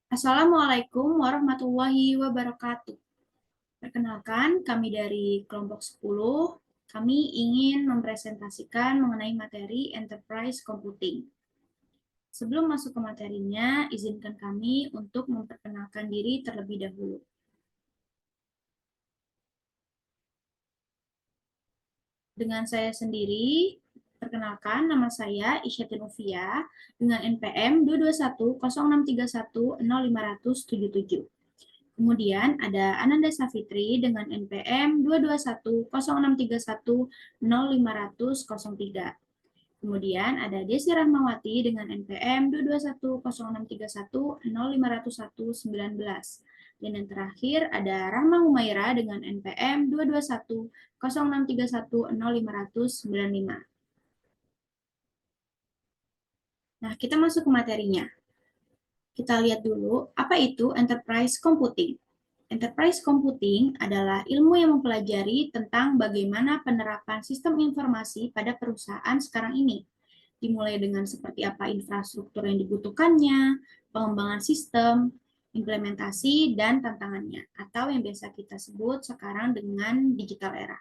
Assalamualaikum warahmatullahi wabarakatuh. Perkenalkan, kami dari kelompok 10. Kami ingin mempresentasikan mengenai materi Enterprise Computing. Sebelum masuk ke materinya, izinkan kami untuk memperkenalkan diri terlebih dahulu. Dengan saya sendiri, perkenalkan nama saya Isyatin Ufia dengan NPM 22106310577. Kemudian ada Ananda Safitri dengan NPM 22106310503. Kemudian ada Desi Rahmawati dengan NPM 2210631050119. Dan yang terakhir ada Rahma Humaira dengan NPM 22106310595. Nah, kita masuk ke materinya. Kita lihat dulu, apa itu Enterprise Computing? Enterprise Computing adalah ilmu yang mempelajari tentang bagaimana penerapan sistem informasi pada perusahaan sekarang ini. Dimulai dengan seperti apa infrastruktur yang dibutuhkannya, pengembangan sistem, implementasi, dan tantangannya, atau yang biasa kita sebut sekarang dengan digital era.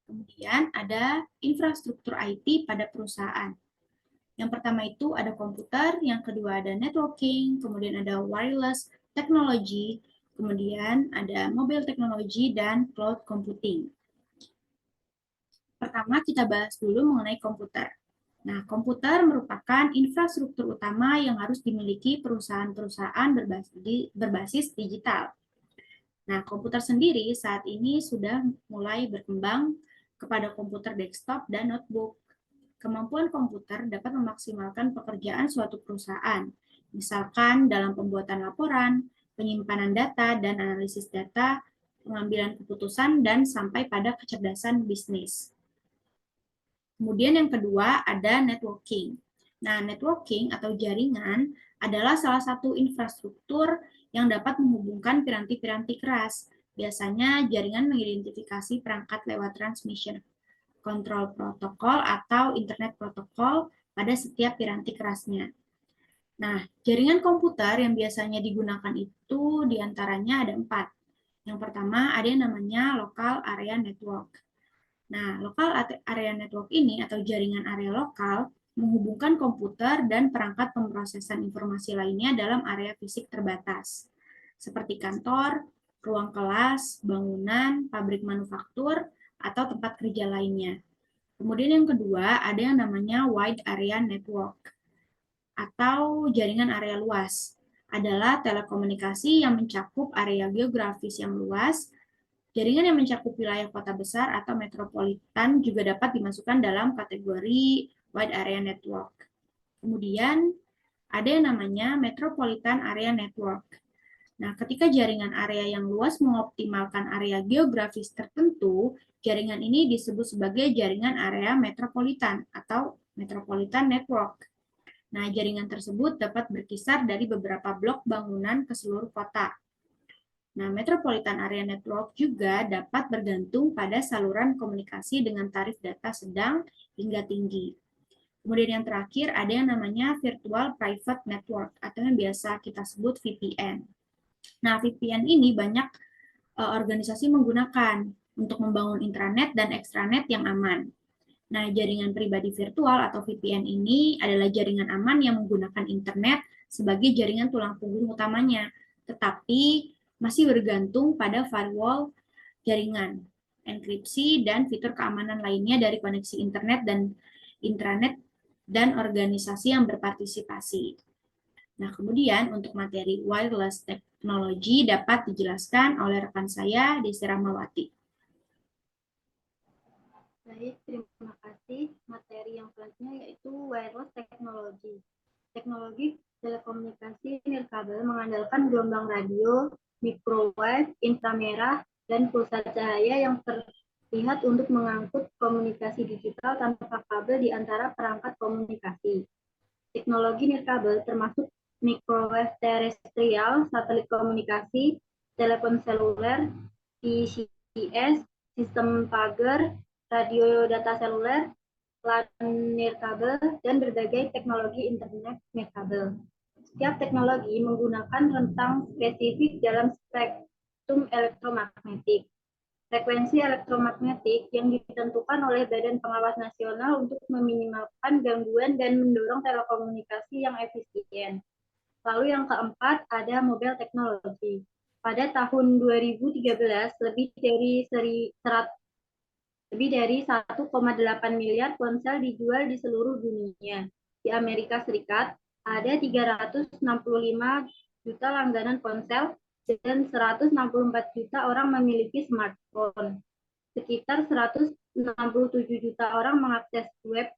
Kemudian ada infrastruktur IT pada perusahaan. Yang pertama itu ada komputer, yang kedua ada networking, kemudian ada wireless technology, kemudian ada mobile technology, dan cloud computing. Pertama, kita bahas dulu mengenai komputer. Nah, komputer merupakan infrastruktur utama yang harus dimiliki perusahaan-perusahaan berbasis digital. Nah, komputer sendiri saat ini sudah mulai berkembang kepada komputer desktop dan notebook. Kemampuan komputer dapat memaksimalkan pekerjaan suatu perusahaan, misalkan dalam pembuatan laporan, penyimpanan data dan analisis data, pengambilan keputusan, dan sampai pada kecerdasan bisnis. Kemudian yang kedua ada networking. Nah, networking atau jaringan adalah salah satu infrastruktur yang dapat menghubungkan piranti-piranti keras. Biasanya jaringan mengidentifikasi perangkat lewat transmission kontrol protokol atau internet protokol pada setiap piranti kerasnya. Nah, jaringan komputer yang biasanya digunakan itu diantaranya ada 4. Yang pertama ada yang namanya local area network. Nah, local area network ini atau jaringan area lokal menghubungkan komputer dan perangkat pemrosesan informasi lainnya dalam area fisik terbatas, seperti kantor, ruang kelas, bangunan, pabrik manufaktur, atau tempat kerja lainnya. Kemudian yang kedua, ada yang namanya wide area network atau jaringan area luas. Adalah telekomunikasi yang mencakup area geografis yang luas. Jaringan yang mencakup wilayah kota besar atau metropolitan juga dapat dimasukkan dalam kategori wide area network. Kemudian ada yang namanya metropolitan area network. Nah, ketika jaringan area yang luas mengoptimalkan area geografis tertentu, jaringan ini disebut sebagai jaringan area metropolitan atau metropolitan network. Nah, jaringan tersebut dapat berkisar dari beberapa blok bangunan ke seluruh kota. Nah, metropolitan area network juga dapat bergantung pada saluran komunikasi dengan tarif data sedang hingga tinggi. Kemudian yang terakhir ada yang namanya virtual private network atau yang biasa kita sebut VPN. Nah, VPN ini banyak organisasi menggunakan untuk membangun intranet dan extranet yang aman. Nah, jaringan pribadi virtual atau VPN ini adalah jaringan aman yang menggunakan internet sebagai jaringan tulang punggung utamanya, tetapi masih bergantung pada firewall jaringan, enkripsi, dan fitur keamanan lainnya dari koneksi internet dan intranet dan organisasi yang berpartisipasi. Nah, kemudian untuk materi wireless technology dapat dijelaskan oleh rekan saya, Desi Rahmawati. Baik, terima kasih. Materi yang selanjutnya yaitu wireless technology. Teknologi telekomunikasi nirkabel mengandalkan gelombang radio, microwave, inframerah, dan pulsa cahaya yang terlihat untuk mengangkut komunikasi digital tanpa kabel di antara perangkat komunikasi. Teknologi nirkabel termasuk microwave terestrial, satelit komunikasi, telepon seluler, PCS, sistem pagar, radio data seluler, LAN nirkabel, dan berbagai teknologi internet nirkabel. Setiap teknologi menggunakan rentang spesifik dalam spektrum elektromagnetik. Frekuensi elektromagnetik yang ditentukan oleh Badan Pengawas Nasional untuk meminimalkan gangguan dan mendorong telekomunikasi yang efisien. Lalu yang keempat ada mobile teknologi. Pada tahun 2013, lebih dari 1,8 miliar ponsel dijual di seluruh dunia. Di Amerika Serikat, ada 365 juta langganan ponsel dan 164 juta orang memiliki smartphone. Sekitar 167 juta orang mengakses web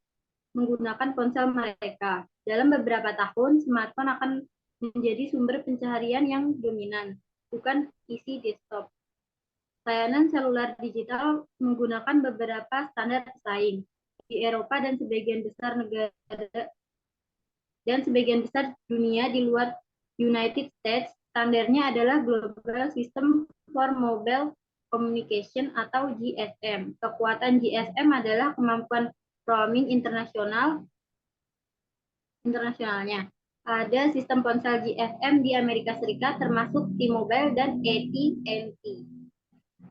menggunakan ponsel mereka. Dalam beberapa tahun, smartphone akan menjadi sumber pencaharian yang dominan, bukan PC desktop. Layanan seluler digital menggunakan beberapa standar pesaing. Di Eropa dan sebagian besar dunia di luar United States, standarnya adalah Global System for Mobile Communication atau GSM. Kekuatan GSM adalah kemampuan roaming internasionalnya. Ada sistem ponsel GSM di Amerika Serikat termasuk T-Mobile dan AT&T.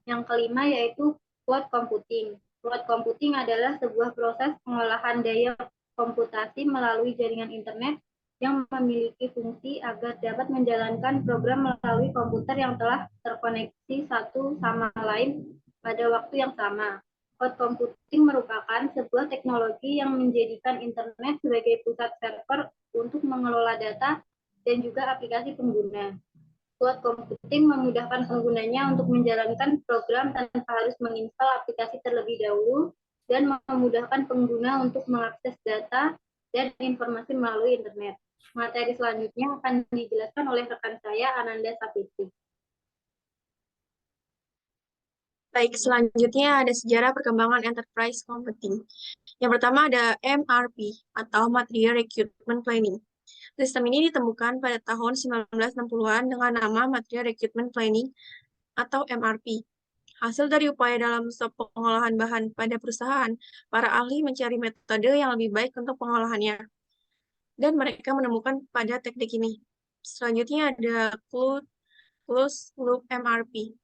Yang kelima yaitu cloud computing. Cloud computing adalah sebuah proses pengolahan daya komputasi melalui jaringan internet yang memiliki fungsi agar dapat menjalankan program melalui komputer yang telah terkoneksi satu sama lain pada waktu yang sama. Cloud computing merupakan sebuah teknologi yang menjadikan internet sebagai pusat server untuk mengelola data dan juga aplikasi pengguna. Cloud computing memudahkan penggunanya untuk menjalankan program tanpa harus menginstal aplikasi terlebih dahulu dan memudahkan pengguna untuk mengakses data dan informasi melalui internet. Materi selanjutnya akan dijelaskan oleh rekan saya, Ananda Sapitri. Baik, selanjutnya ada sejarah perkembangan enterprise computing. Yang pertama ada MRP atau Material Recruitment Planning. Sistem ini ditemukan pada tahun 1960-an dengan nama Material Recruitment Planning atau MRP. Hasil dari upaya dalam stop pengolahan bahan pada perusahaan, para ahli mencari metode yang lebih baik untuk pengolahannya. Dan mereka menemukan pada teknik ini. Selanjutnya ada Closed Loop MRP,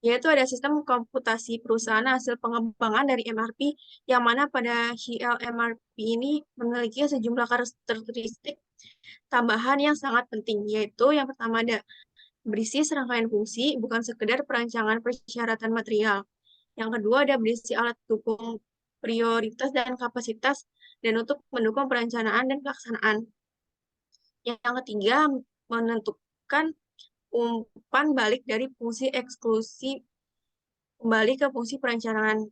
yaitu ada sistem komputasi perusahaan hasil pengembangan dari MRP, yang mana pada HLMRP ini memiliki sejumlah karakteristik tambahan yang sangat penting, yaitu yang pertama ada berisi serangkaian fungsi, bukan sekedar perancangan persyaratan material. Yang kedua ada berisi alat dukung prioritas dan kapasitas, dan untuk mendukung perencanaan dan pelaksanaan. Yang ketiga, menentukan umpan balik dari fungsi eksklusi kembali ke fungsi perencanaan.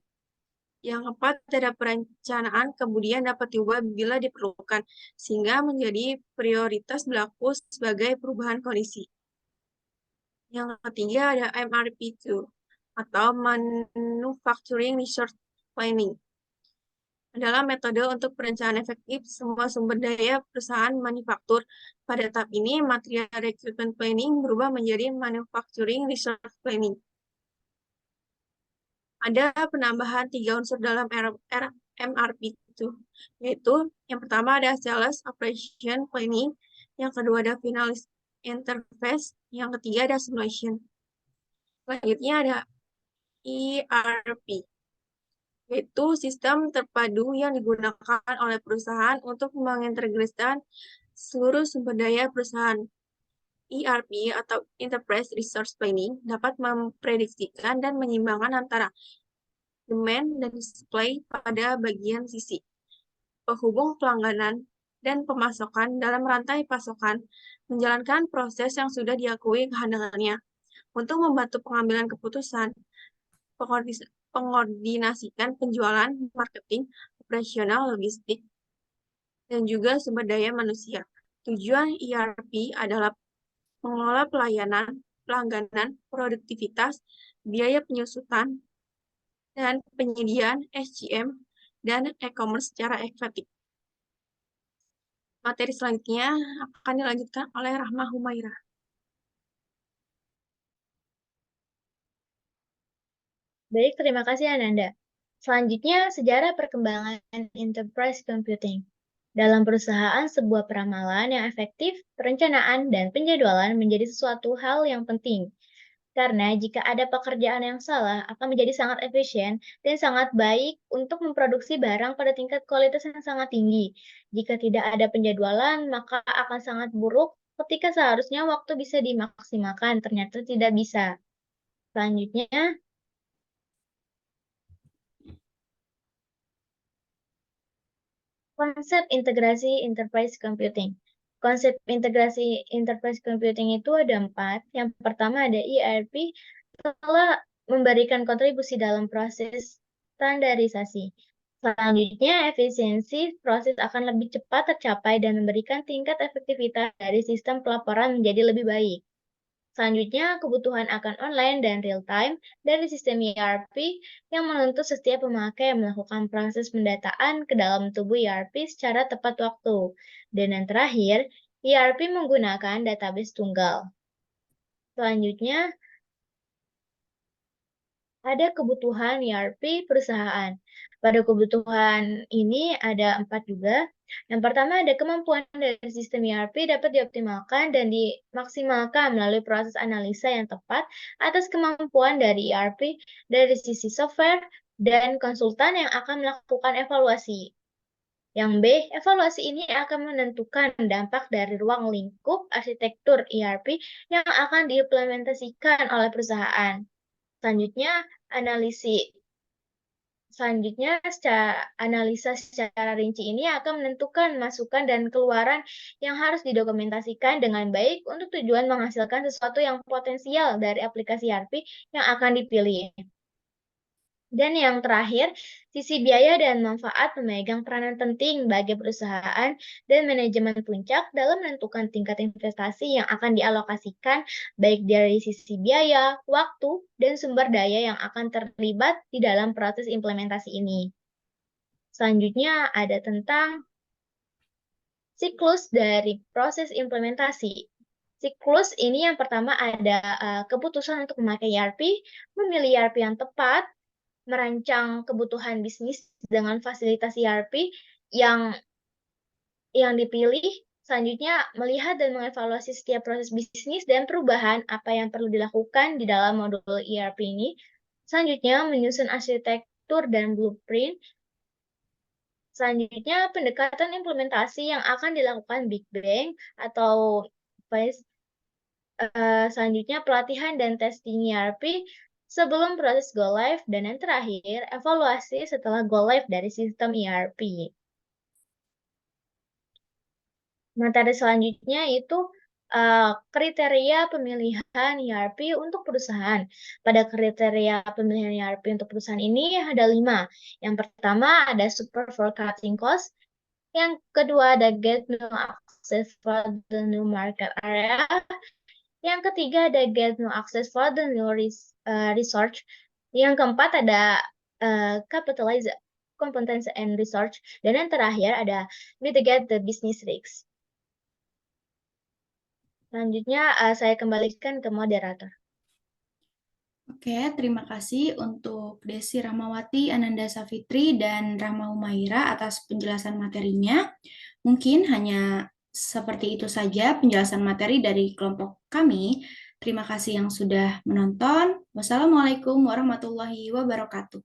Yang keempat, ada perencanaan kemudian dapat diubah bila diperlukan, sehingga menjadi prioritas berlaku sebagai perubahan kondisi. Yang ketiga ada MRP2 atau Manufacturing Resource Planning. Adalah metode untuk perencanaan efektif semua sumber daya perusahaan manufaktur. Pada tahap ini, Material Recruitment Planning berubah menjadi Manufacturing Resource Planning. Ada penambahan 3 unsur dalam MRP itu, yaitu yang pertama ada Sales Operation Planning, yang kedua ada Final Interface, yang ketiga ada Simulation. Selanjutnya ada ERP, yaitu sistem terpadu yang digunakan oleh perusahaan untuk mengintegrasikan seluruh sumber daya perusahaan. ERP atau Enterprise Resource Planning dapat memprediksikan dan menyeimbangkan antara demand dan supply pada bagian sisi penghubung pelangganan dan pemasokan dalam rantai pasokan, menjalankan proses yang sudah diakui kehandalannya untuk membantu pengambilan keputusan, pengordinasikan penjualan, marketing, operasional, logistik, dan juga sumber daya manusia. Tujuan ERP adalah mengelola pelayanan, pelangganan, produktivitas, biaya penyusutan, dan penyediaan SCM dan e-commerce secara efektif. Materi selanjutnya akan dilanjutkan oleh Rahma Humairah. Baik, terima kasih Ananda. Selanjutnya, sejarah perkembangan enterprise computing. Dalam perusahaan, sebuah peramalan yang efektif, perencanaan, dan penjadwalan menjadi sesuatu hal yang penting. Karena jika ada pekerjaan yang salah, akan menjadi sangat efisien dan sangat baik untuk memproduksi barang pada tingkat kualitas yang sangat tinggi. Jika tidak ada penjadwalan, maka akan sangat buruk ketika seharusnya waktu bisa dimaksimalkan, ternyata tidak bisa. Selanjutnya, konsep integrasi enterprise computing. Konsep integrasi enterprise computing itu ada 4. Yang pertama ada ERP, telah memberikan kontribusi dalam proses standarisasi. Selanjutnya, efisiensi proses akan lebih cepat tercapai dan memberikan tingkat efektivitas dari sistem pelaporan menjadi lebih baik. Selanjutnya, kebutuhan akan online dan real-time dari sistem ERP yang menuntut setiap pemakai melakukan proses pendataan ke dalam tubuh ERP secara tepat waktu. Dan yang terakhir, ERP menggunakan database tunggal. Selanjutnya, ada kebutuhan ERP perusahaan. Pada kebutuhan ini ada 4 juga. Yang pertama ada kemampuan dari sistem ERP dapat dioptimalkan dan dimaksimalkan melalui proses analisa yang tepat atas kemampuan dari ERP dari sisi software dan konsultan yang akan melakukan evaluasi. Yang B, evaluasi ini akan menentukan dampak dari ruang lingkup arsitektur ERP yang akan diimplementasikan oleh perusahaan. Selanjutnya, analisa secara rinci ini akan menentukan masukan dan keluaran yang harus didokumentasikan dengan baik untuk tujuan menghasilkan sesuatu yang potensial dari aplikasi ERP yang akan dipilih. Dan yang terakhir, sisi biaya dan manfaat memegang peranan penting bagi perusahaan dan manajemen puncak dalam menentukan tingkat investasi yang akan dialokasikan baik dari sisi biaya, waktu, dan sumber daya yang akan terlibat di dalam proses implementasi ini. Selanjutnya ada tentang siklus dari proses implementasi. Siklus ini yang pertama ada keputusan untuk memakai ERP, memilih ERP yang tepat, merancang kebutuhan bisnis dengan fasilitas ERP yang dipilih, selanjutnya melihat dan mengevaluasi setiap proses bisnis dan perubahan apa yang perlu dilakukan di dalam modul ERP ini. Selanjutnya menyusun arsitektur dan blueprint. Selanjutnya pendekatan implementasi yang akan dilakukan Big Bang atau phase. Selanjutnya pelatihan dan testing ERP sebelum proses go live, dan yang terakhir evaluasi setelah go live dari sistem ERP. Materi selanjutnya itu kriteria pemilihan ERP untuk perusahaan. Pada kriteria pemilihan ERP untuk perusahaan ini ada 5. Yang pertama ada super forecasting cost. Yang kedua ada get new access for the new market area. Yang ketiga ada get new access for the new research. Yang keempat ada capitalize competence and research. Dan yang terakhir ada mitigate the business risks. Selanjutnya saya kembalikan ke moderator. Oke, terima kasih untuk Desi Rahmawati, Ananda Safitri, dan Rahma Humaira atas penjelasan materinya. Mungkin hanya seperti itu saja penjelasan materi dari kelompok kami. Terima kasih yang sudah menonton. Wassalamualaikum warahmatullahi wabarakatuh.